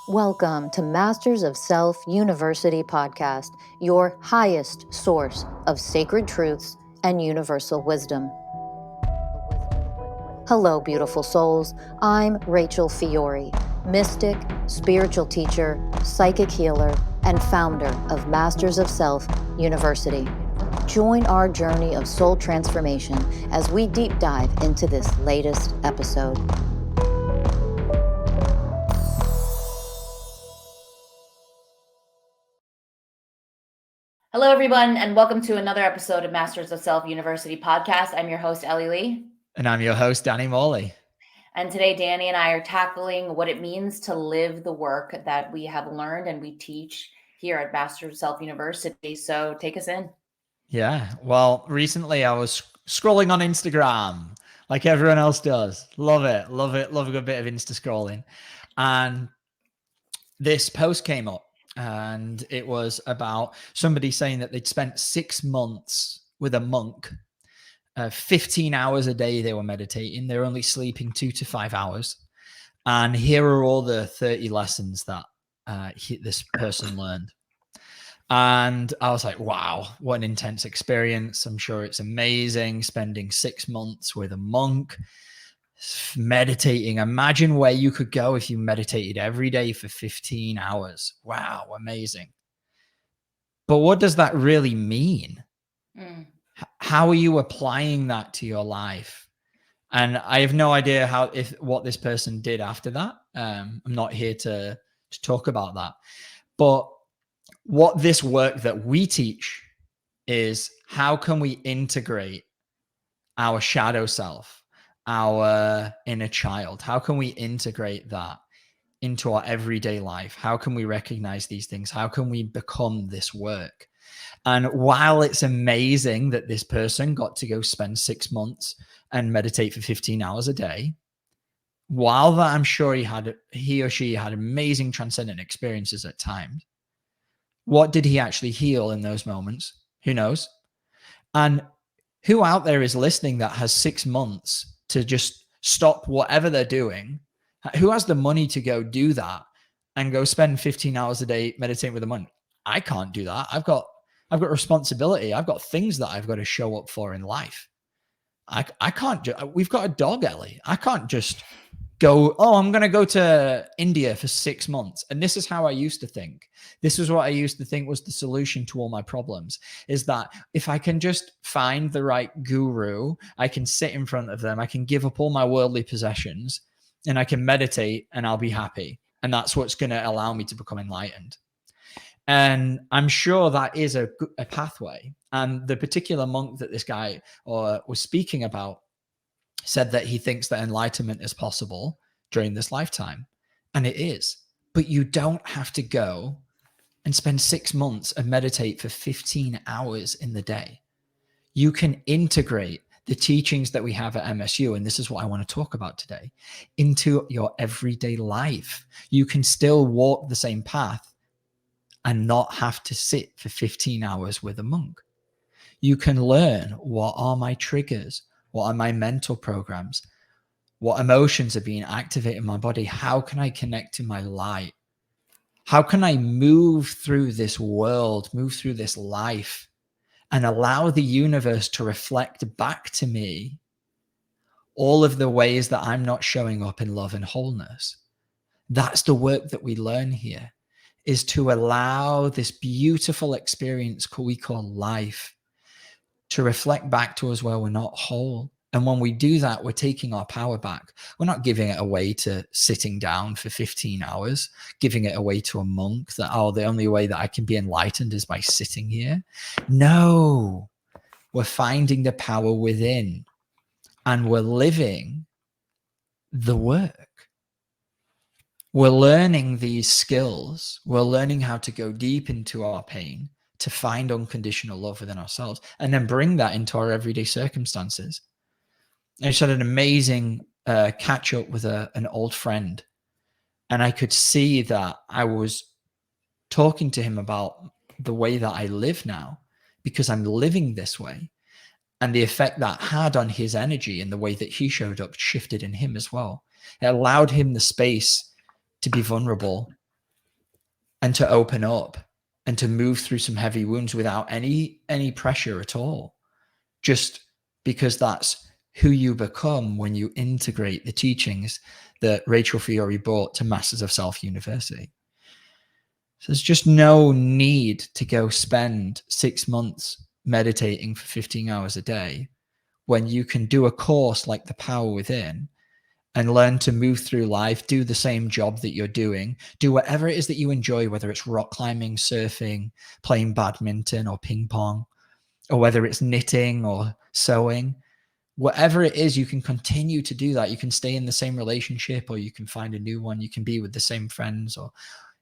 Welcome to Masters of Self University podcast, your highest source of sacred truths and universal wisdom. Hello, beautiful souls. I'm Rachel Fiori, mystic, spiritual teacher, psychic healer, and founder of Masters of Self University. Join our journey of soul transformation as we deep dive into this latest episode. Hello, everyone, and welcome to another episode of Masters of Self University podcast. I'm your host, Ellie Lee. And I'm your host, Danny Morley. And today, Danny and I are tackling what it means to live the work that we have learned and we teach here at Masters of Self University. So take us in. Yeah. Well, recently I was scrolling on Instagram like everyone else does. Love it. Love it. Love a good bit of Insta scrolling. And this post came up and it was about somebody saying that they'd spent 6 months with a monk. 15 hours a day they were meditating. They were only sleeping 2 to 5 hours. And here are all the 30 lessons that this person learned. And I was like, wow, what an intense experience. I'm sure it's amazing spending 6 months with a monk, meditating. Imagine where you could go if you meditated every day for 15 hours. Wow, amazing. But what does that really mean? How are you applying that to your life? And I have no idea what this person did after that. I'm not here to talk about that. But what this work that we teach is how can we integrate our shadow self, our inner child? How can we integrate that into our everyday life? How can we recognize these things? How can we become this work? And while it's amazing that this person got to go spend 6 months and meditate for 15 hours a day, while that I'm sure he or she had amazing transcendent experiences at times, what did he actually heal in those moments? Who knows? And who out there is listening that has 6 months to just stop whatever they're doing? Who has the money to go do that and go spend 15 hours a day meditating with a monk? I can't do that. I've got responsibility. I've got things that I've got to show up for in life. I can't. We've got a dog, Ellie. I can't just go, oh, I'm going to go to India for 6 months. And this is how I used to think. This is what I used to think was the solution to all my problems, is that if I can just find the right guru, I can sit in front of them, I can give up all my worldly possessions, and I can meditate and I'll be happy. And that's what's going to allow me to become enlightened. And I'm sure that is a pathway. And the particular monk that this guy was speaking about said that he thinks that enlightenment is possible during this lifetime. And it is. But you don't have to go and spend 6 months and meditate for 15 hours in the day. You can integrate the teachings that we have at MSU, and this is what I want to talk about today, into your everyday life. You can still walk the same path and not have to sit for 15 hours with a monk. You can learn, what are my triggers? What are my mental programs? What emotions are being activated in my body? How can I connect to my light? How can I move through this world, move through this life, and allow the universe to reflect back to me all of the ways that I'm not showing up in love and wholeness? That's the work that we learn here, is to allow this beautiful experience we call life to reflect back to us where we're not whole. And when we do that, we're taking our power back. We're not giving it away to sitting down for 15 hours, giving it away to a monk that, oh, the only way that I can be enlightened is by sitting here. No, we're finding the power within and we're living the work. We're learning these skills. We're learning how to go deep into our pain, to find unconditional love within ourselves, and then bring that into our everyday circumstances. I just had an amazing catch up with an old friend, and I could see that I was talking to him about the way that I live now, because I'm living this way, and the effect that had on his energy and the way that he showed up shifted in him as well. It allowed him the space to be vulnerable and to open up and to move through some heavy wounds without any pressure at all, just because that's who you become when you integrate the teachings that Rachel Fiori brought to Masters of Self University. So there's just no need to go spend 6 months meditating for 15 hours a day when you can do a course like The Power Within and learn to move through life, do the same job that you're doing, do whatever it is that you enjoy, whether it's rock climbing, surfing, playing badminton or ping pong, or whether it's knitting or sewing. Whatever it is, you can continue to do that. You can stay in the same relationship, or you can find a new one. You can be with the same friends, or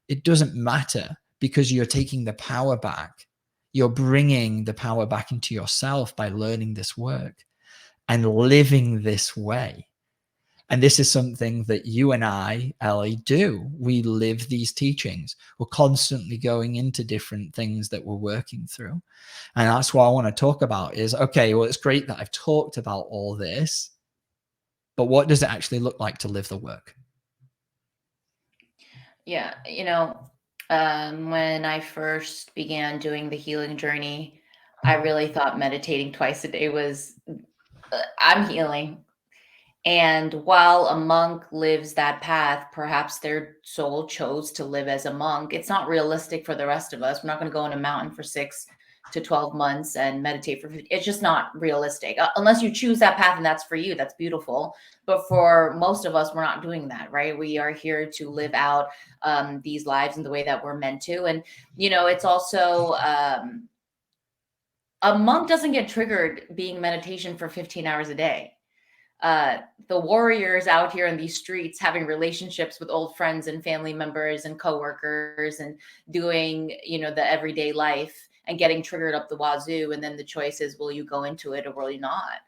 it doesn't matter, because you're taking the power back. You're bringing the power back into yourself by learning this work and living this way. And this is something that you and I, Ellie, do. We live these teachings. We're constantly going into different things that we're working through. And that's what I want to talk about is, okay, well, it's great that I've talked about all this, but what does it actually look like to live the work? Yeah, when I first began doing the healing journey, I really thought meditating twice a day was, I'm healing. And while a monk lives that path, perhaps their soul chose to live as a monk. It's not realistic for the rest of us. We're not going to go in a mountain for 6 to 12 months and meditate for 50. It's just not realistic. Unless you choose that path and that's for you, that's beautiful. But for most of us, we're not doing that, right? We are here to live out these lives in the way that we're meant to. And, it's also, a monk doesn't get triggered being meditation for 15 hours a day. The warriors out here in these streets having relationships with old friends and family members and coworkers and doing, the everyday life and getting triggered up the wazoo. And then the choice is, will you go into it or will you not?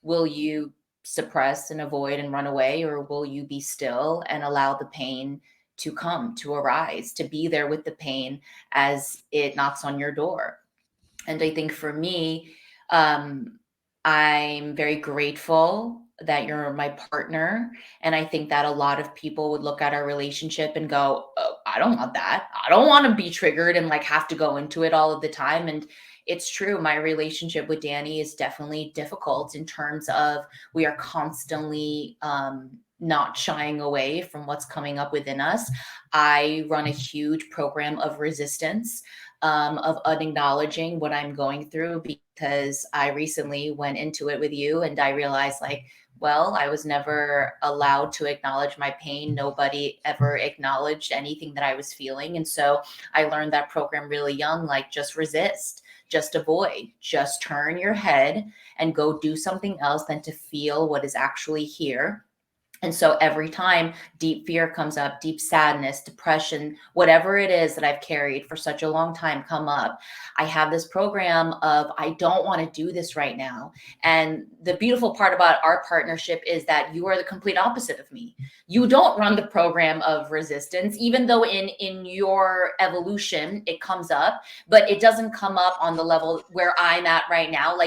Will you suppress and avoid and run away, or will you be still and allow the pain to come, to arise, to be there with the pain as it knocks on your door? And I think for me, I'm very grateful that you're my partner. And I think that a lot of people would look at our relationship and go, oh, I don't want that. I don't want to be triggered and have to go into it all of the time. And it's true. My relationship with Danny is definitely difficult in terms of we are constantly not shying away from what's coming up within us. I run a huge program of resistance, of unacknowledging what I'm going through, because I recently went into it with you and I realized well, I was never allowed to acknowledge my pain. Nobody ever acknowledged anything that I was feeling. And so I learned that program really young, just resist, just avoid, just turn your head and go do something else than to feel what is actually here. And so every time deep fear comes up, deep sadness, depression, whatever it is that I've carried for such a long time come up, I have this program of, I don't want to do this right now. And the beautiful part about our partnership is that you are the complete opposite of me. You don't run the program of resistance, even though in your evolution, it comes up, but it doesn't come up on the level where I'm at right now.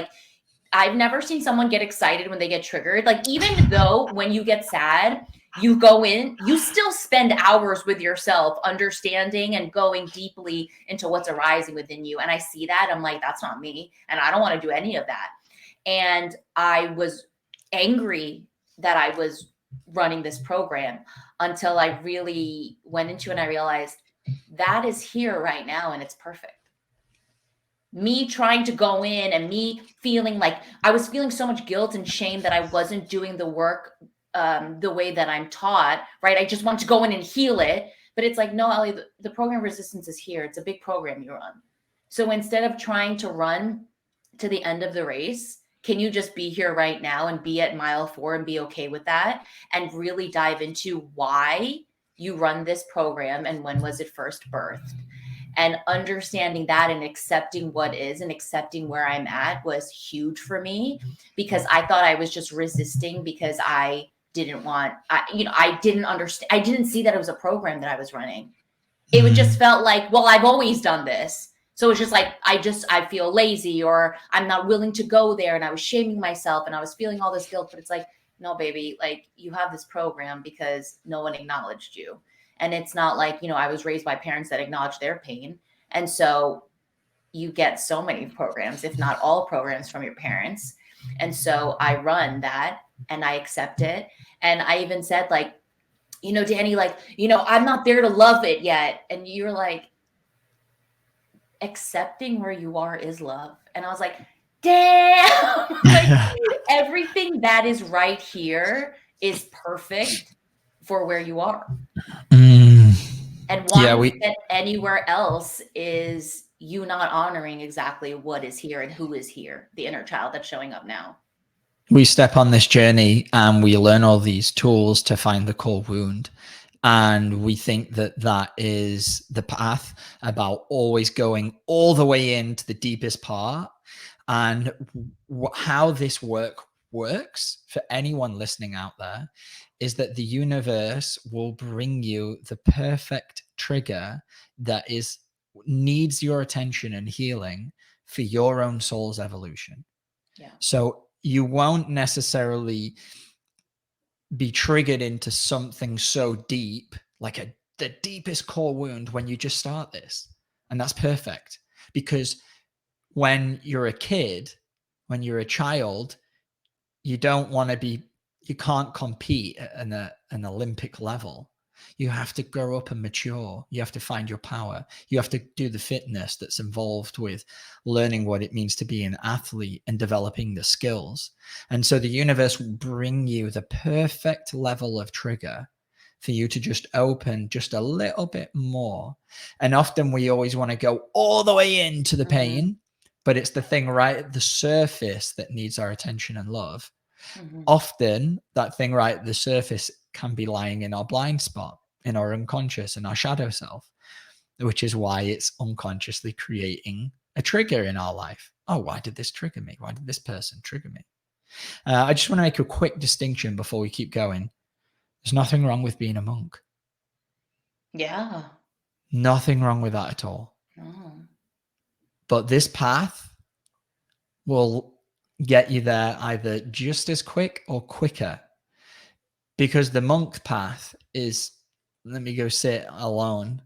I've never seen someone get excited when they get triggered. Even though when you get sad, you go in, you still spend hours with yourself, understanding and going deeply into what's arising within you. And I see that. I'm like, that's not me. And I don't want to do any of that. And I was angry that I was running this program until I really went into it and I realized that is here right now and it's perfect. Me trying to go in and me feeling I was feeling so much guilt and shame that I wasn't doing the work the way that I'm taught, right? I just want to go in and heal it. But it's no, Ellie, the program resistance is here. It's a big program you run. So instead of trying to run to the end of the race, can you just be here right now and be at mile 4 and be okay with that? And really dive into why you run this program and when was it first birthed? And understanding that and accepting what is and accepting where I'm at was huge for me, because I thought I was just resisting because I didn't want, I didn't understand. I didn't see that it was a program that I was running. It would just felt well, I've always done this. So it's just I feel lazy or I'm not willing to go there. And I was shaming myself and I was feeling all this guilt, but it's no, baby, you have this program because no one acknowledged you. And it's not like, I was raised by parents that acknowledge their pain. And so you get so many programs, if not all programs, from your parents. And so I run that and I accept it. And I even said, like, Danny, like, I'm not there to love it yet. And you're like, accepting where you are is love. And I was like, damn, like everything that is right here is perfect for where you are. And wanting to get anywhere else is you not honoring exactly what is here and who is here, the inner child that's showing up now. We step on this journey and we learn all these tools to find the core wound. And we think that that is the path, about always going all the way into the deepest part. And how this works for anyone listening out there is that the universe will bring you the perfect trigger that needs your attention and healing for your own soul's evolution. Yeah. So you won't necessarily be triggered into something so deep, like the deepest core wound, when you just start this. And that's perfect, because when you're a kid, when you're a child, you can't compete at an Olympic level. You have to grow up and mature. You have to find your power. You have to do the fitness that's involved with learning what it means to be an athlete and developing the skills. And so the universe will bring you the perfect level of trigger for you to just open just a little bit more. And often we always want to go all the way into the pain, but it's the thing right at the surface that needs our attention and love. Often that thing right at the surface can be lying in our blind spot, in our unconscious, in our shadow self, which is why it's unconsciously creating a trigger in our life. Oh, why did this trigger me? Why did this person trigger me? I just want to make a quick distinction before we keep going. There's nothing wrong with being a monk. Yeah. Nothing wrong with that at all. No. But this path will get you there either just as quick or quicker, because the monk path is, let me go sit alone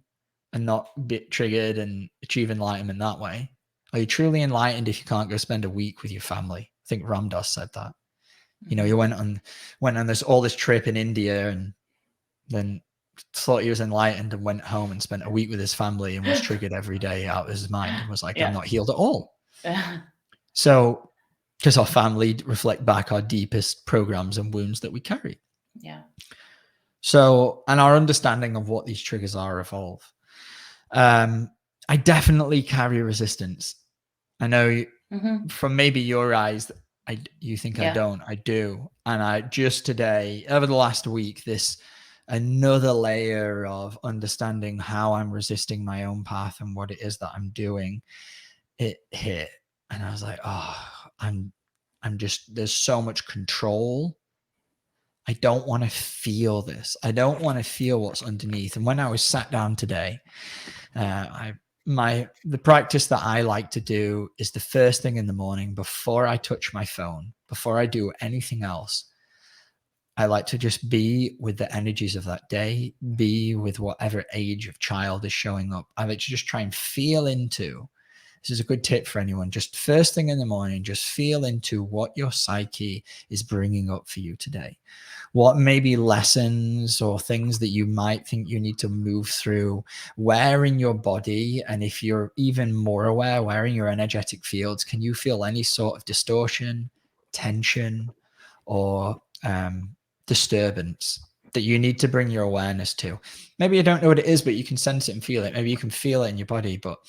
and not get triggered and achieve enlightenment that way. Are you truly enlightened if you can't go spend a week with your family? I think Ram Dass said that. You went on this all this trip in India and then thought he was enlightened and went home and spent a week with his family and was triggered every day out of his mind and was like, I'm not healed at all. So, because our family reflect back our deepest programs and wounds that we carry. Yeah. So, and our understanding of what these triggers are evolve. I definitely carry resistance. I know from maybe your eyes, you think I don't. I do. And I just today, over the last week, another layer of understanding how I'm resisting my own path and what it is that I'm doing, it hit. And I was like, I'm just, there's so much control. I don't want to feel this. I don't want to feel what's underneath. And when I was sat down today, the practice that I like to do is the first thing in the morning before I touch my phone, before I do anything else. I like to just be with the energies of that day, be with whatever age of child is showing up. I like to just try and feel into. This is a good tip for anyone. Just first thing in the morning, just feel into what your psyche is bringing up for you today. What maybe lessons or things that you might think you need to move through, where in your body, and if you're even more aware, where in your energetic fields, can you feel any sort of distortion, tension, or disturbance that you need to bring your awareness to? Maybe you don't know what it is, but you can sense it and feel it. Maybe you can feel it in your body, but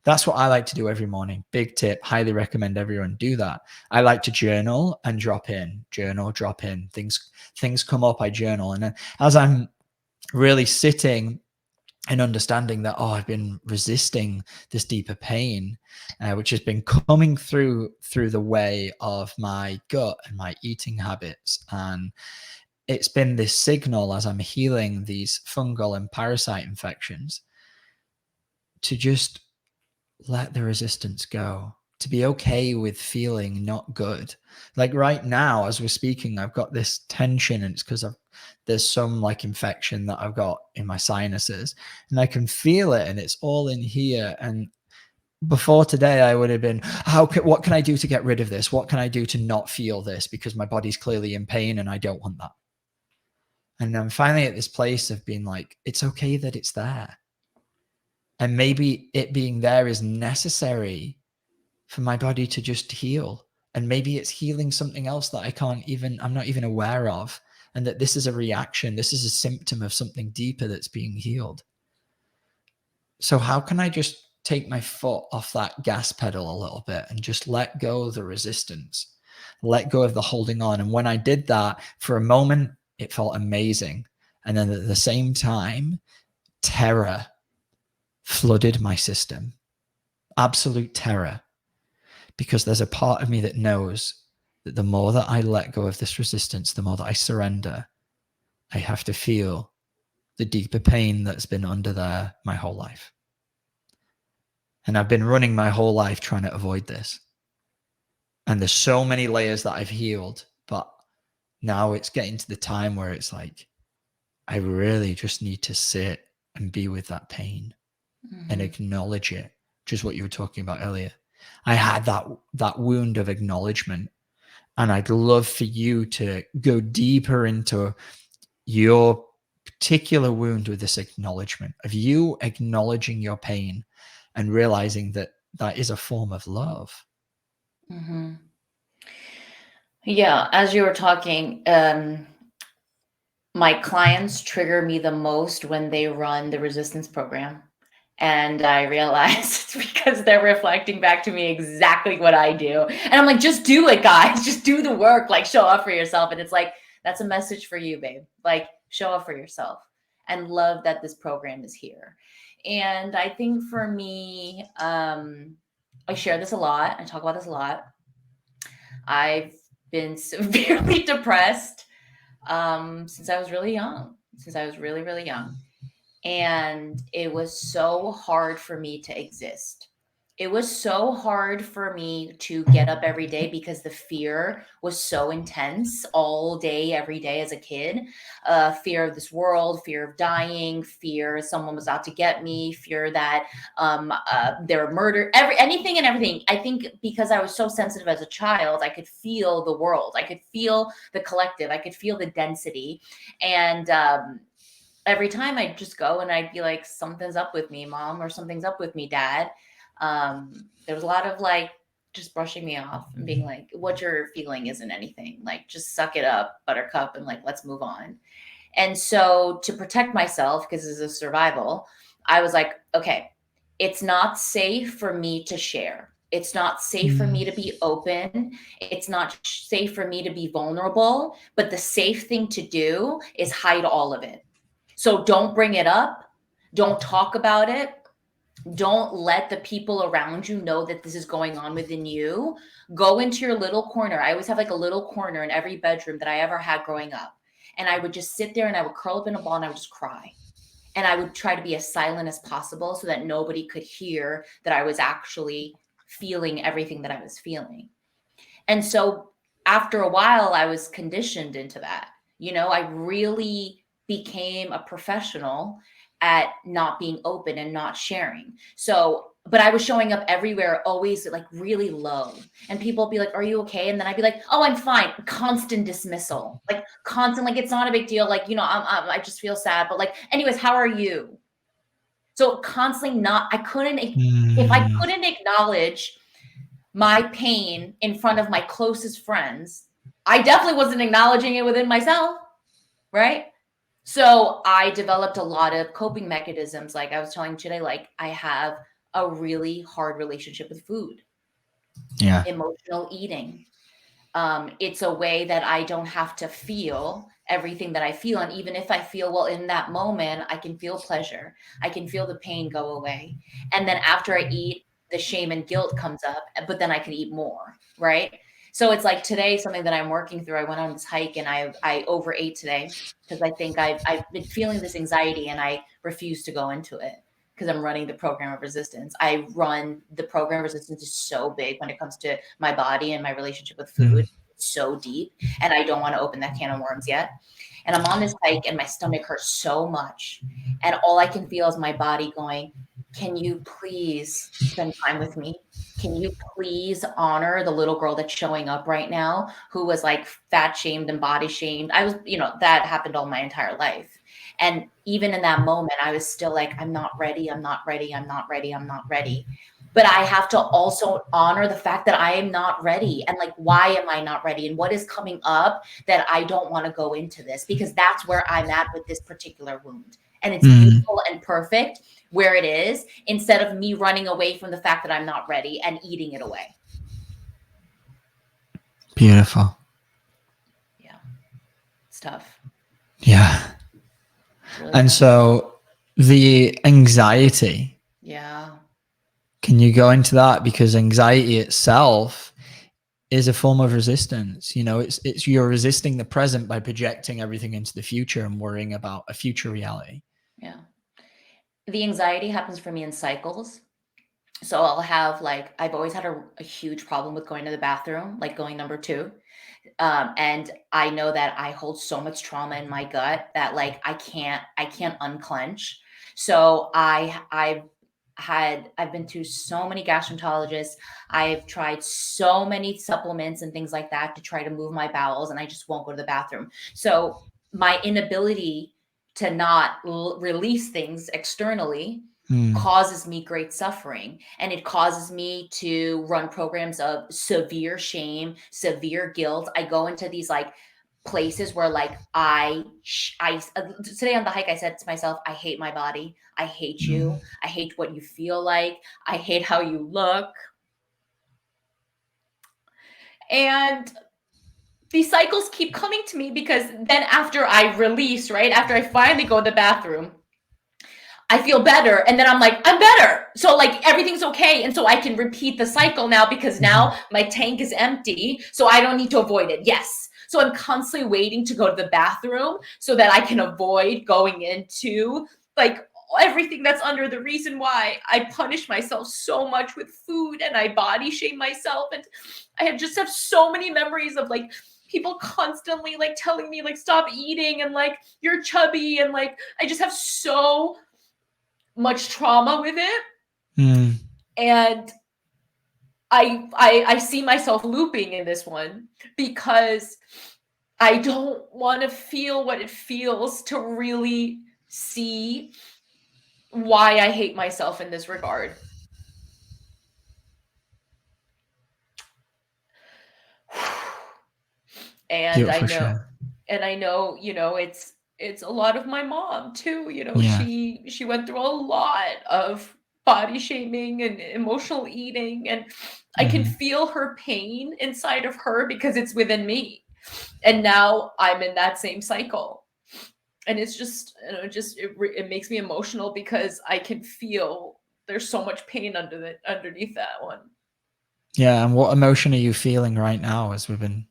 that's what I like to do every morning. Big tip. Highly recommend everyone do that. I like to journal and drop in. Journal, drop in. Things come up, I journal. And then as I'm really sitting and understanding that, I've been resisting this deeper pain, which has been coming through the way of my gut and my eating habits. And it's been this signal as I'm healing these fungal and parasite infections to just let the resistance go, to be okay with feeling not good. Like right now, as we're speaking, I've got this tension, and it's because there's some like infection that I've got in my sinuses, and I can feel it, and it's all in here. And before today, I would have been, what can I do to get rid of this? What can I do to not feel this? Because my body's clearly in pain and I don't want that. And I'm finally at this place of being like, it's okay that it's there. And maybe it being there is necessary for my body to just heal. And maybe it's healing something else that I'm not even aware of. And that this is a reaction. This is a symptom of something deeper that's being healed. So how can I just take my foot off that gas pedal a little bit and just let go of the resistance, let go of the holding on? And when I did that, for a moment, it felt amazing. And then at the same time, terror flooded my system, absolute terror, because there's a part of me that knows that the more that I let go of this resistance, the more that I surrender, I have to feel the deeper pain that's been under there my whole life. And I've been running my whole life trying to avoid this. And there's so many layers that I've healed, but now it's getting to the time where it's like, I really just need to sit and be with that pain and acknowledge it, which is what you were talking about earlier. I had that wound of acknowledgement, and I'd love for you to go deeper into your particular wound with this acknowledgement of you acknowledging your pain and realizing that that is a form of love. Mm-hmm. Yeah, as you were talking, my clients trigger me the most when they run the resistance program. And I realize it's because they're reflecting back to me exactly what I do. And I'm like, just do it, guys. Just do the work. Like, show up for yourself. And it's like, that's a message for you, babe. Like, show up for yourself and love that this program is here. And I think for me, I share this a lot. I talk about this a lot. I've been severely depressed since I was really young, really, really young. And it was so hard for me to exist. It was so hard for me to get up every day because the fear was so intense all day, every day as a kid. Fear of this world, fear of dying, fear someone was out to get me, fear that there were murder, anything and everything. I think because I was so sensitive as a child, I could feel the world. I could feel the collective. I could feel the density. And every time I'd just go and I'd be like, something's up with me, mom, or something's up with me, dad. There was a lot of like just brushing me off and being like, what you're feeling isn't anything. Like, just suck it up, buttercup, and like, let's move on. And so to protect myself, because this is survival, I was like, okay, it's not safe for me to share. It's not safe for me to be open. It's not safe for me to be vulnerable. But the safe thing to do is hide all of it. So don't bring it up. Don't talk about it. Don't let the people around you know that this is going on within you. Go into your little corner. I always have like a little corner in every bedroom that I ever had growing up. And I would just sit there and I would curl up in a ball and I would just cry. And I would try to be as silent as possible so that nobody could hear that I was actually feeling everything that I was feeling. And so after a while, I was conditioned into that. You know, I really became a professional at not being open and not sharing. So, but I was showing up everywhere, always like really low. And people would be like, are you okay? And then I'd be like, oh, I'm fine. Constant dismissal, like constant, like, it's not a big deal. Like, you know, I just feel sad, but like, anyways, how are you? So constantly if I couldn't acknowledge my pain in front of my closest friends, I definitely wasn't acknowledging it within myself. Right. So I developed a lot of coping mechanisms. Like I was telling today, like I have a really hard relationship with food. Yeah. Emotional eating. It's a way that I don't have to feel everything that I feel. And even if I feel, well, in that moment, I can feel pleasure. I can feel the pain go away. And then after I eat, the shame and guilt comes up, but then I can eat more. Right. So it's like today, something that I'm working through. I went on this hike and I overate today because I think I've been feeling this anxiety and I refuse to go into it because I'm running the program of resistance. The program of resistance is so big when it comes to my body and my relationship with food. so deep, and I don't want to open that can of worms yet. And I'm on this hike and my stomach hurts so much. And all I can feel is my body going, can you please spend time with me? Can you please honor the little girl that's showing up right now who was like fat shamed and body shamed? I was, that happened all my entire life. And even in that moment, I was still like, I'm not ready. I'm not ready. I'm not ready. I'm not ready. But I have to also honor the fact that I am not ready. And like, why am I not ready? And what is coming up that I don't want to go into this? Because that's where I'm at with this particular wound. And it's beautiful and perfect where it is, instead of me running away from the fact that I'm not ready and eating it away. Beautiful. Yeah. It's tough. Yeah. Really and tough. So the anxiety. Yeah. Can you go into that? Because anxiety itself is a form of resistance. It's you're resisting the present by projecting everything into the future and worrying about a future reality. Yeah. The anxiety happens for me in cycles. So I'll have I've always had a huge problem with going to the bathroom, like going number 2. And I know that I hold so much trauma in my gut that I can't unclench. So I've been to so many gastroenterologists. I've tried so many supplements and things like that to try to move my bowels, and I just won't go to the bathroom. So my inability to not release things externally causes me great suffering, and it causes me to run programs of severe shame, severe guilt. I go into these places where I today on the hike, I said to myself, I hate my body. I hate you. I hate what you feel like. I hate how you look. And these cycles keep coming to me because then after I release, right? After I finally go to the bathroom, I feel better. And then I'm like, I'm better. So everything's okay. And so I can repeat the cycle now because now my tank is empty. So I don't need to avoid it. Yes. So I'm constantly waiting to go to the bathroom so that I can avoid going into everything that's under the reason why I punish myself so much with food and I body shame myself. And I just have so many memories of people constantly telling me stop eating and you're chubby. And I just have so much trauma with it. And I see myself looping in this one because I don't want to feel what it feels to really see why I hate myself in this regard. And I know, sure. and I know, it's a lot of my mom too. She went through a lot of body shaming and emotional eating, and I can feel her pain inside of her because it's within me. And now I'm in that same cycle. And it's just, it makes me emotional because I can feel there's so much pain underneath that one. Yeah. And what emotion are you feeling right now as we've been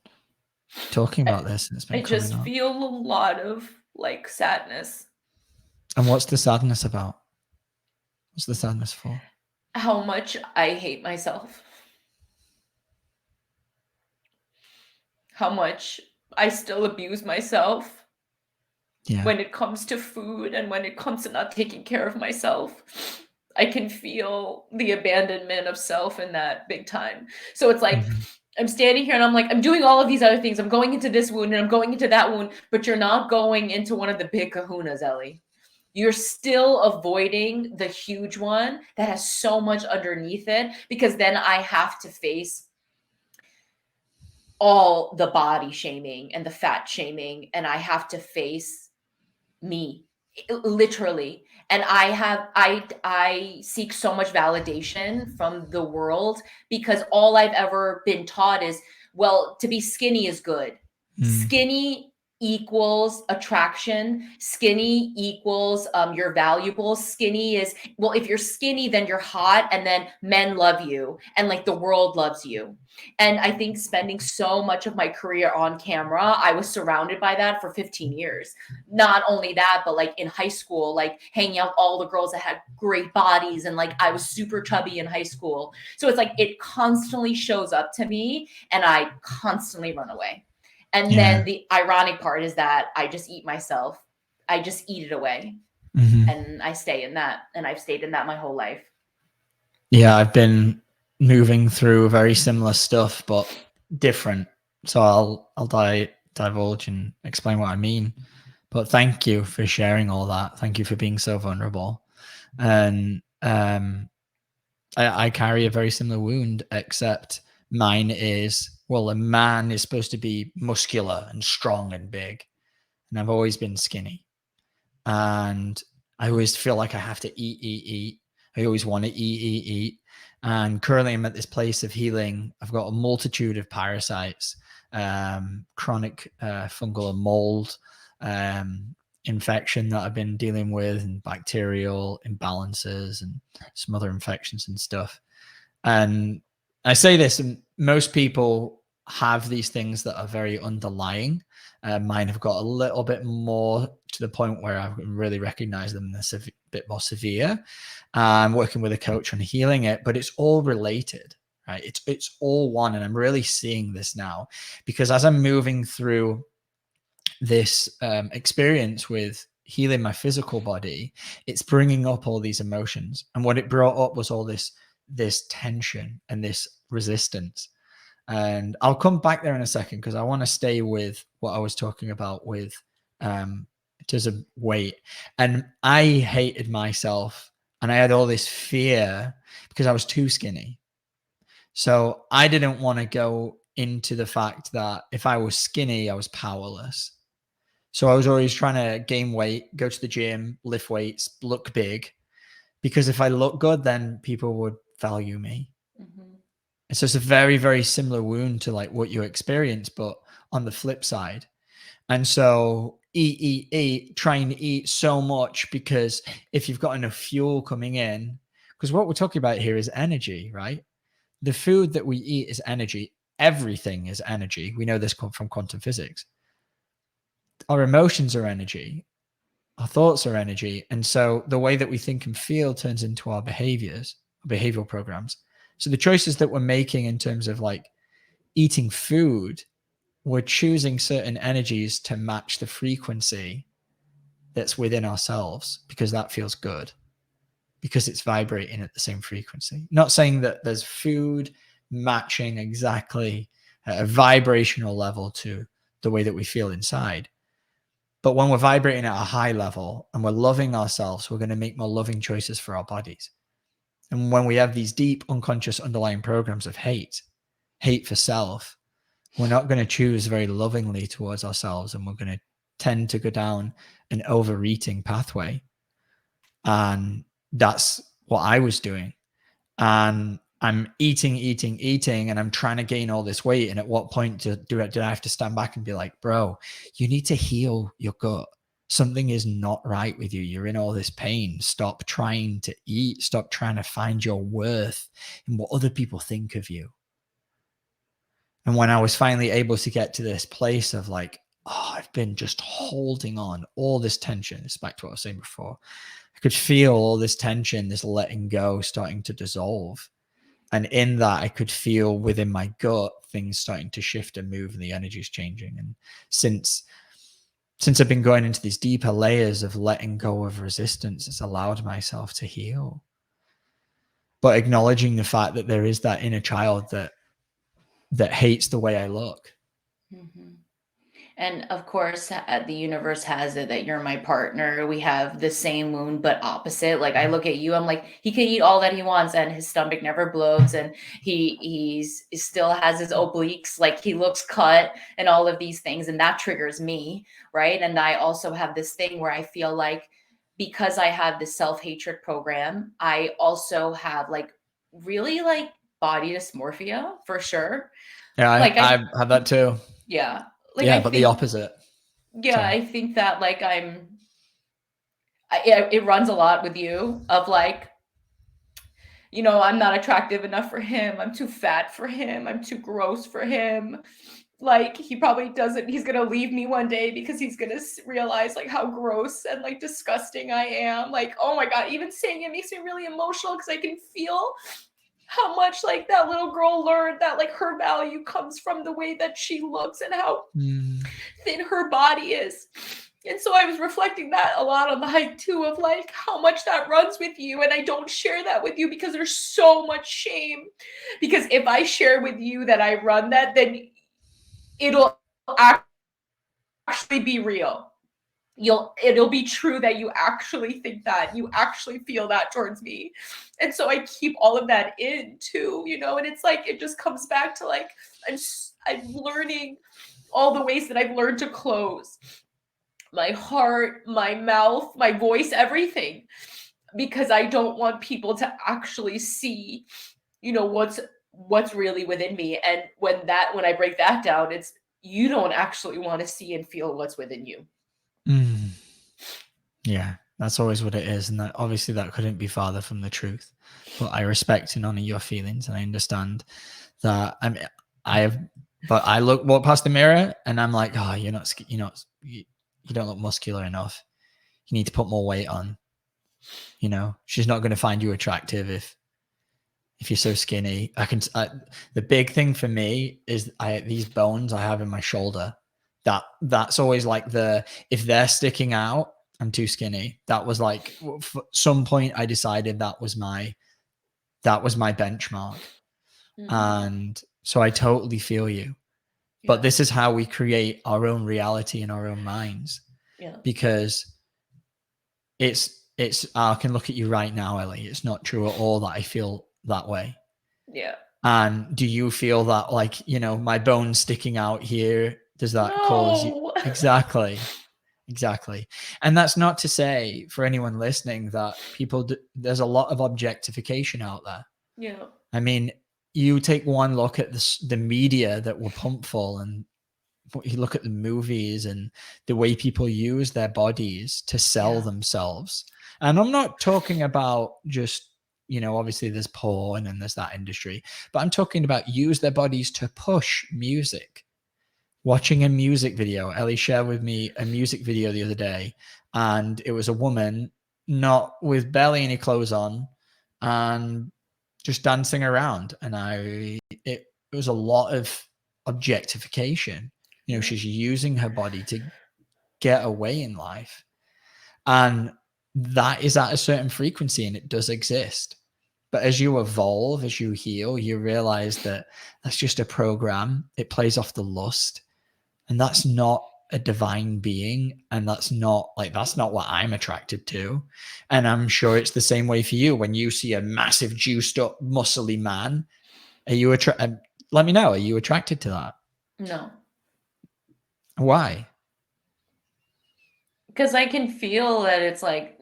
talking about this? And it's been I just feel a lot of sadness. And what's the sadness about? What's the sadness for? How much I hate myself. How much I still abuse myself. Yeah. When it comes to food and when it comes to not taking care of myself, I can feel the abandonment of self in that big time. So it's I'm standing here and I'm I'm doing all of these other things. I'm going into this wound and I'm going into that wound, but you're not going into one of the big kahunas, Ellie. You're still avoiding the huge one that has so much underneath it, because then I have to face all the body shaming and the fat shaming, and I have to face me, literally. And I seek so much validation from the world because all I've ever been taught is, well, to be skinny is good. Skinny equals attraction. Skinny equals you're valuable. Skinny is, well, if you're skinny, then you're hot, and then men love you, and like the world loves you. And I think spending so much of my career on camera, I was surrounded by that for 15 years. Not only that, but like in high school, like hanging out with all the girls that had great bodies, and like I was super chubby in high school. So it's like it constantly shows up to me, and I constantly run away. And then the ironic part is that I just eat myself. I just eat it away. And I stay in that. And I've stayed in that my whole life. Yeah, I've been moving through very similar stuff, but different. So I'll divulge and explain what I mean. But thank you for sharing all that. Thank you for being so vulnerable. And I carry a very similar wound, except mine is, well, a man is supposed to be muscular and strong and big. And I've always been skinny. And I always feel like I have to eat. I always want to eat. And currently I'm at this place of healing. I've got a multitude of parasites, chronic fungal and mold infection that I've been dealing with, and bacterial imbalances and some other infections and stuff. And I say this, and most people have these things that are very underlying. Mine have got a little bit more to the point where I can really recognize them as a bit more severe. I'm working with a coach on healing it, but it's all related, right? It's all one. And I'm really seeing this now, because as I'm moving through this experience with healing my physical body, it's bringing up all these emotions. And what it brought up was all this tension and this resistance. And I'll come back there in a second, because I want to stay with what I was talking about with terms of weight. And I hated myself, and I had all this fear because I was too skinny. So I didn't want to go into the fact that if I was skinny, I was powerless. So I was always trying to gain weight, go to the gym, lift weights, look big, because if I look good, then people would value me. And so it's a very, very similar wound to like what you experience, but on the flip side. And so eat, try and eat so much, because if you've got enough fuel coming in, because what we're talking about here is energy, right? The food that we eat is energy. Everything is energy. We know this from quantum physics. Our emotions are energy. Our thoughts are energy. And so the way that we think and feel turns into our behaviors, behavioral programs. So the choices that we're making in terms of like eating food, we're choosing certain energies to match the frequency that's within ourselves, because that feels good, because it's vibrating at the same frequency. Not saying that there's food matching exactly at a vibrational level to the way that we feel inside. But when we're vibrating at a high level and we're loving ourselves, we're going to make more loving choices for our bodies. And when we have these deep unconscious underlying programs of hate for self, we're not going to choose very lovingly towards ourselves, and we're going to tend to go down an overeating pathway. And that's what I was doing. And I'm eating, and I'm trying to gain all this weight. And at what point did I have to stand back and be like, bro, you need to heal your gut. Something is not right with you. You're in all this pain. Stop trying to eat. Stop trying to find your worth in what other people think of you. And when I was finally able to get to this place of like, oh, I've been just holding on all this tension. It's back to what I was saying before. I could feel all this tension, this letting go starting to dissolve. And in that, I could feel within my gut things starting to shift and move, and the energy's changing. And since I've been going into these deeper layers of letting go of resistance, it's allowed myself to heal. But acknowledging the fact that there is that inner child that hates the way I look. And of course, the universe has it that you're my partner. We have the same wound, but opposite. Like I look at you, I'm like, he can eat all that he wants, and his stomach never bloats, and he still has his obliques, like he looks cut, and all of these things, and that triggers me, right? And I also have this thing where I feel like, because I have this self-hatred program, I also have like really like body dysmorphia for sure. Yeah, Like I've had that too. yeah. Like yeah, I but think, the opposite. Yeah, Sorry. I think that like it runs a lot with you of like, I'm not attractive enough for him. I'm too fat for him. I'm too gross for him. Like he probably doesn't, he's going to leave me one day because he's going to realize like how gross and like disgusting I am. Like, oh my God, even saying it makes me really emotional because I can feel how much like that little girl learned that like her value comes from the way that she looks and how thin her body is. And so I was reflecting that a lot on the hike too, of like how much that runs with you. And I don't share that with you because there's so much shame. Because if I share with you that I run that, then it'll actually be real. It'll be true that you actually think that, you actually feel that towards me. And so I keep all of that in too, and it's like it just comes back to like I'm learning all the ways that I've learned to close my heart, my mouth, my voice, everything, because I don't want people to actually see, what's really within me. And when I break that down, it's you don't actually want to see and feel what's within you. Yeah, that's always what it is. And that obviously that couldn't be farther from the truth. But I respect and honor your feelings, and I understand that but I walk past the mirror and I'm like, oh, you don't look muscular enough. You need to put more weight on. She's not going to find you attractive if you're so skinny. The big thing for me is these bones I have in my shoulder. That's always like if they're sticking out, I'm too skinny. That was like, at some point I decided that was my benchmark. And so I totally feel you. But this is how we create our own reality in our own minds. Yeah. Because I can look at you right now, Ellie. It's not true at all that I feel that way. Yeah. And do you feel that like, my bones sticking out here, does that cause you? Exactly. And that's not to say for anyone listening that there's a lot of objectification out there. Yeah. I mean, you take one look at the media that we're pumped full, and you look at the movies and the way people use their bodies to sell themselves. And I'm not talking about just, obviously there's porn and there's that industry, but I'm talking about use their bodies to push music. Watching a music video. Ellie shared with me a music video the other day, and it was a woman not with barely any clothes on and just dancing around. And it was a lot of objectification. She's using her body to get away in life. And that is at a certain frequency, and it does exist. But as you evolve, as you heal, you realize that that's just a program. It plays off the lust. And that's not a divine being. And that's not what I'm attracted to. And I'm sure it's the same way for you. When you see a massive, juiced up, muscly man, let me know. Are you attracted to that? No. Why? Because I can feel that it's like,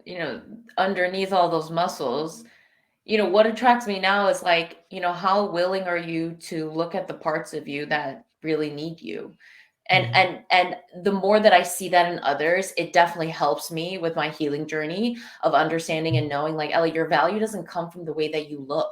underneath all those muscles, what attracts me now is like, how willing are you to look at the parts of you that really need you? And the more that I see that in others, it definitely helps me with my healing journey of understanding and knowing like, Ellie, your value doesn't come from the way that you look,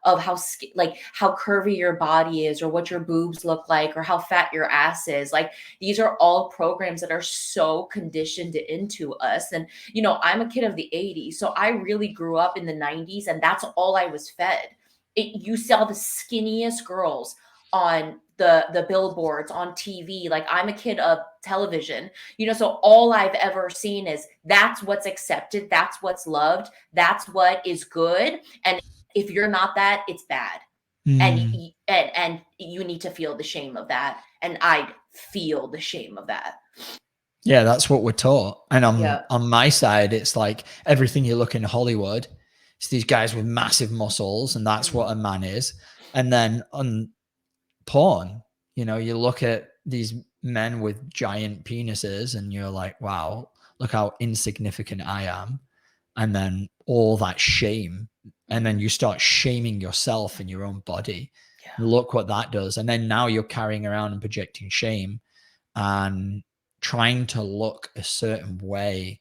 of how curvy your body is, or what your boobs look like, or how fat your ass is. Like, these are all programs that are so conditioned into us. And, I'm a kid of the 80s. So I really grew up in the 90s, and that's all I was fed. You saw the skinniest girls on the billboards, on TV. Like, I'm a kid of television, so all I've ever seen is that's what's accepted, that's what's loved, that's what is good. And if you're not that, it's bad. And you need to feel the shame of that. And I feel the shame of that. Yeah, that's what we're taught. And on my side, it's like everything you look in Hollywood, it's these guys with massive muscles, and that's what a man is. And then on porn, you look at these men with giant penises and you're like, wow, look how insignificant I am. And then all that shame, and then you start shaming yourself and your own body. Look what that does. And then now you're carrying around and projecting shame, and trying to look a certain way.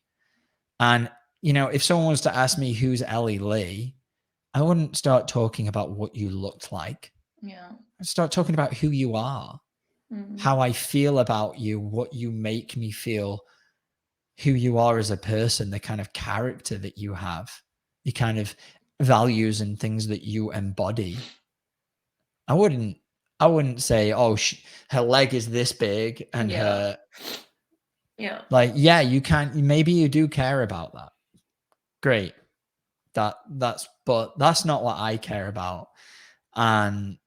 And, you know, if someone was to ask me who's Ellie Lee, I wouldn't start talking about what you looked like. Yeah. I'd start talking about who you are, how I feel about you, what you make me feel, who you are as a person, the kind of character that you have, the kind of values and things that you embody. I wouldn't say, oh, her leg is this big and her, like, yeah, you can, maybe you do care about that. Great. But that's not what I care about. And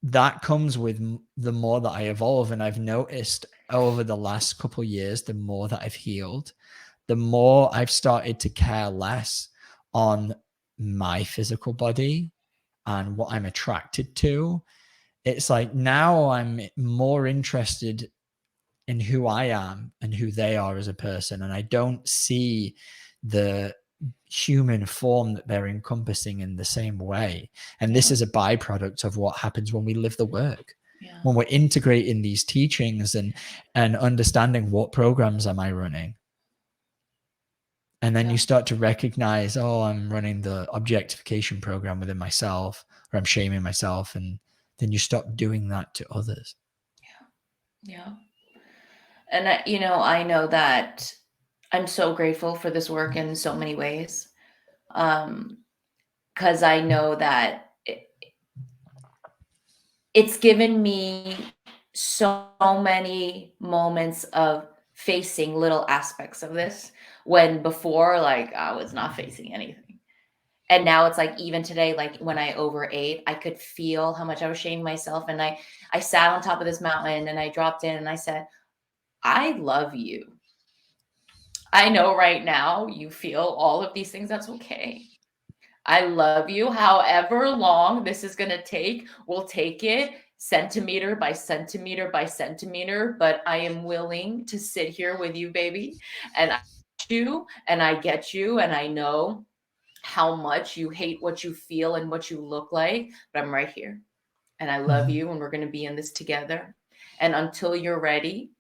that comes with the more that I evolve. And I've noticed over the last couple of years, the more that I've healed, the more I've started to care less on my physical body and what I'm attracted to. It's like now I'm more interested in who I am and who they are as a person. And I don't see the human form that they're encompassing in the same way. And this is a byproduct of what happens when we live the work. When we're integrating these teachings and understanding what programs am I running. And then you start to recognize, oh, I'm running the objectification program within myself, or I'm shaming myself. And then you stop doing that to others. Yeah. And I know that I'm so grateful for this work in so many ways. Because I know that it's given me so many moments of facing little aspects of this, when before, like, I was not facing anything. And now it's like, even today, like when I overate, I could feel how much I was shaming myself. And I sat on top of this mountain and I dropped in and I said, I love you. I know right now you feel all of these things. That's okay. I love you. However long this is going to take, we'll take it centimeter by centimeter by centimeter. But I am willing to sit here with you, baby. And I get you, and I get you. And I know how much you hate what you feel and what you look like. But I'm right here. And I love you. And we're going to be in this together. And until you're ready,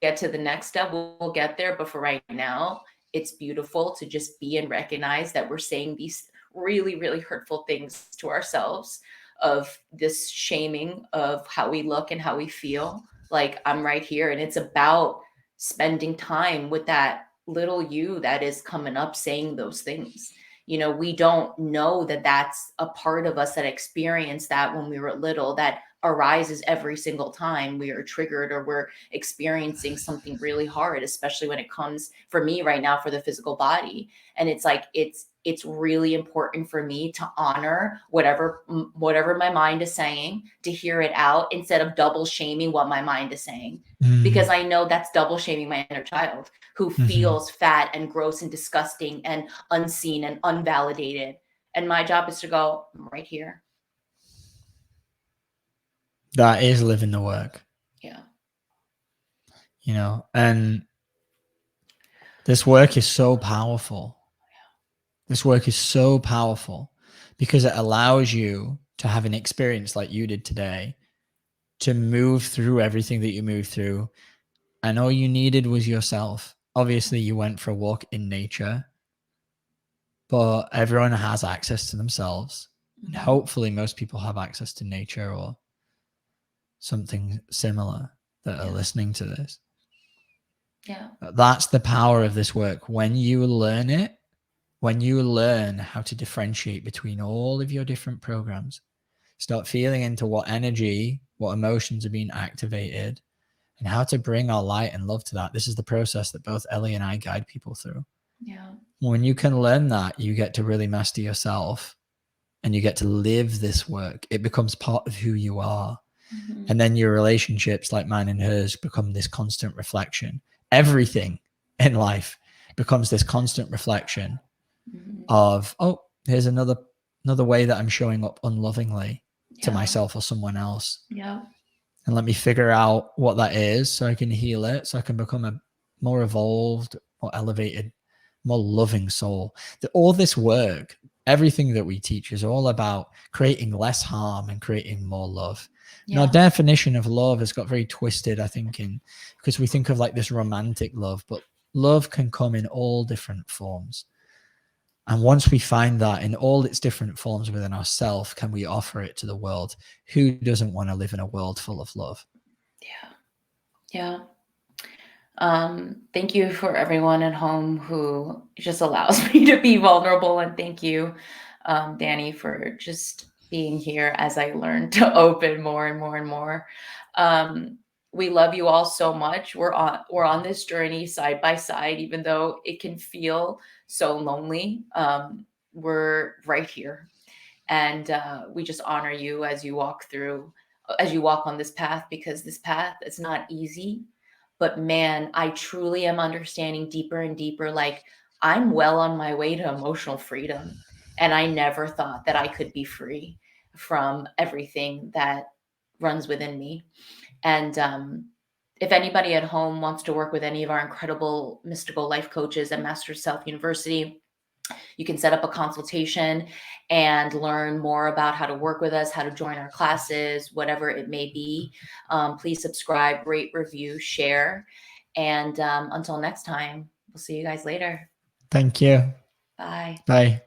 get to the next step, we'll get there. But for right now, it's beautiful to just be and recognize that we're saying these really, really hurtful things to ourselves, of this shaming of how we look and how we feel. Like, I'm right here. And it's about spending time with that little you that is coming up saying those things. You know, we don't know that that's a part of us that experienced that when we were little, that arises every single time we are triggered or we're experiencing something really hard, especially when it comes, for me right now, for the physical body. And it's like, it's really important for me to honor whatever my mind is saying, to hear it out instead of double shaming what my mind is saying. Because I know that's double shaming my inner child, who feels fat and gross and disgusting and unseen and unvalidated. And my job is to go, I'm right here. That is living the work. Yeah. You know, and this work is so powerful. This work is so powerful because it allows you to have an experience like you did today, to move through everything that you moved through. And all you needed was yourself. Obviously, you went for a walk in nature, but everyone has access to themselves. And hopefully most people have access to nature or something similar that are listening to this. Yeah. That's the power of this work. When you learn it, when you learn how to differentiate between all of your different programs, start feeling into what energy, what emotions are being activated, and how to bring our light and love to that. This is the process that both Ellie and I guide people through. Yeah. When you can learn that, you get to really master yourself and you get to live this work. It becomes part of who you are. And then your relationships, like mine and hers, become this constant reflection. Everything in life becomes this constant reflection of, oh, here's another way that I'm showing up unlovingly to myself or someone else. Yeah. And let me figure out what that is so I can heal it, so I can become a more evolved, more elevated, more loving soul. All this work, everything that we teach is all about creating less harm and creating more love. And our definition of love has got very twisted, I think, because we think of like this romantic love, but love can come in all different forms. And once we find that in all its different forms within ourselves, can we offer it to the world? Who doesn't want to live in a world full of love? Yeah. Thank you for everyone at home who just allows me to be vulnerable. And thank you, Danny, for just being here as I learn to open more and more and more. We love you all so much. We're on this journey side by side, even though it can feel so lonely. We're right here. And we just honor you as you walk on this path, because this path is not easy. But man, I truly am understanding deeper and deeper. Like, I'm well on my way to emotional freedom. And I never thought that I could be free from everything that runs within me. And if anybody at home wants to work with any of our incredible mystical life coaches at Masters Self University, you can set up a consultation and learn more about how to work with us, how to join our classes, whatever it may be. Please subscribe, rate, review, share. And until next time, we'll see you guys later. Thank you. Bye. Bye.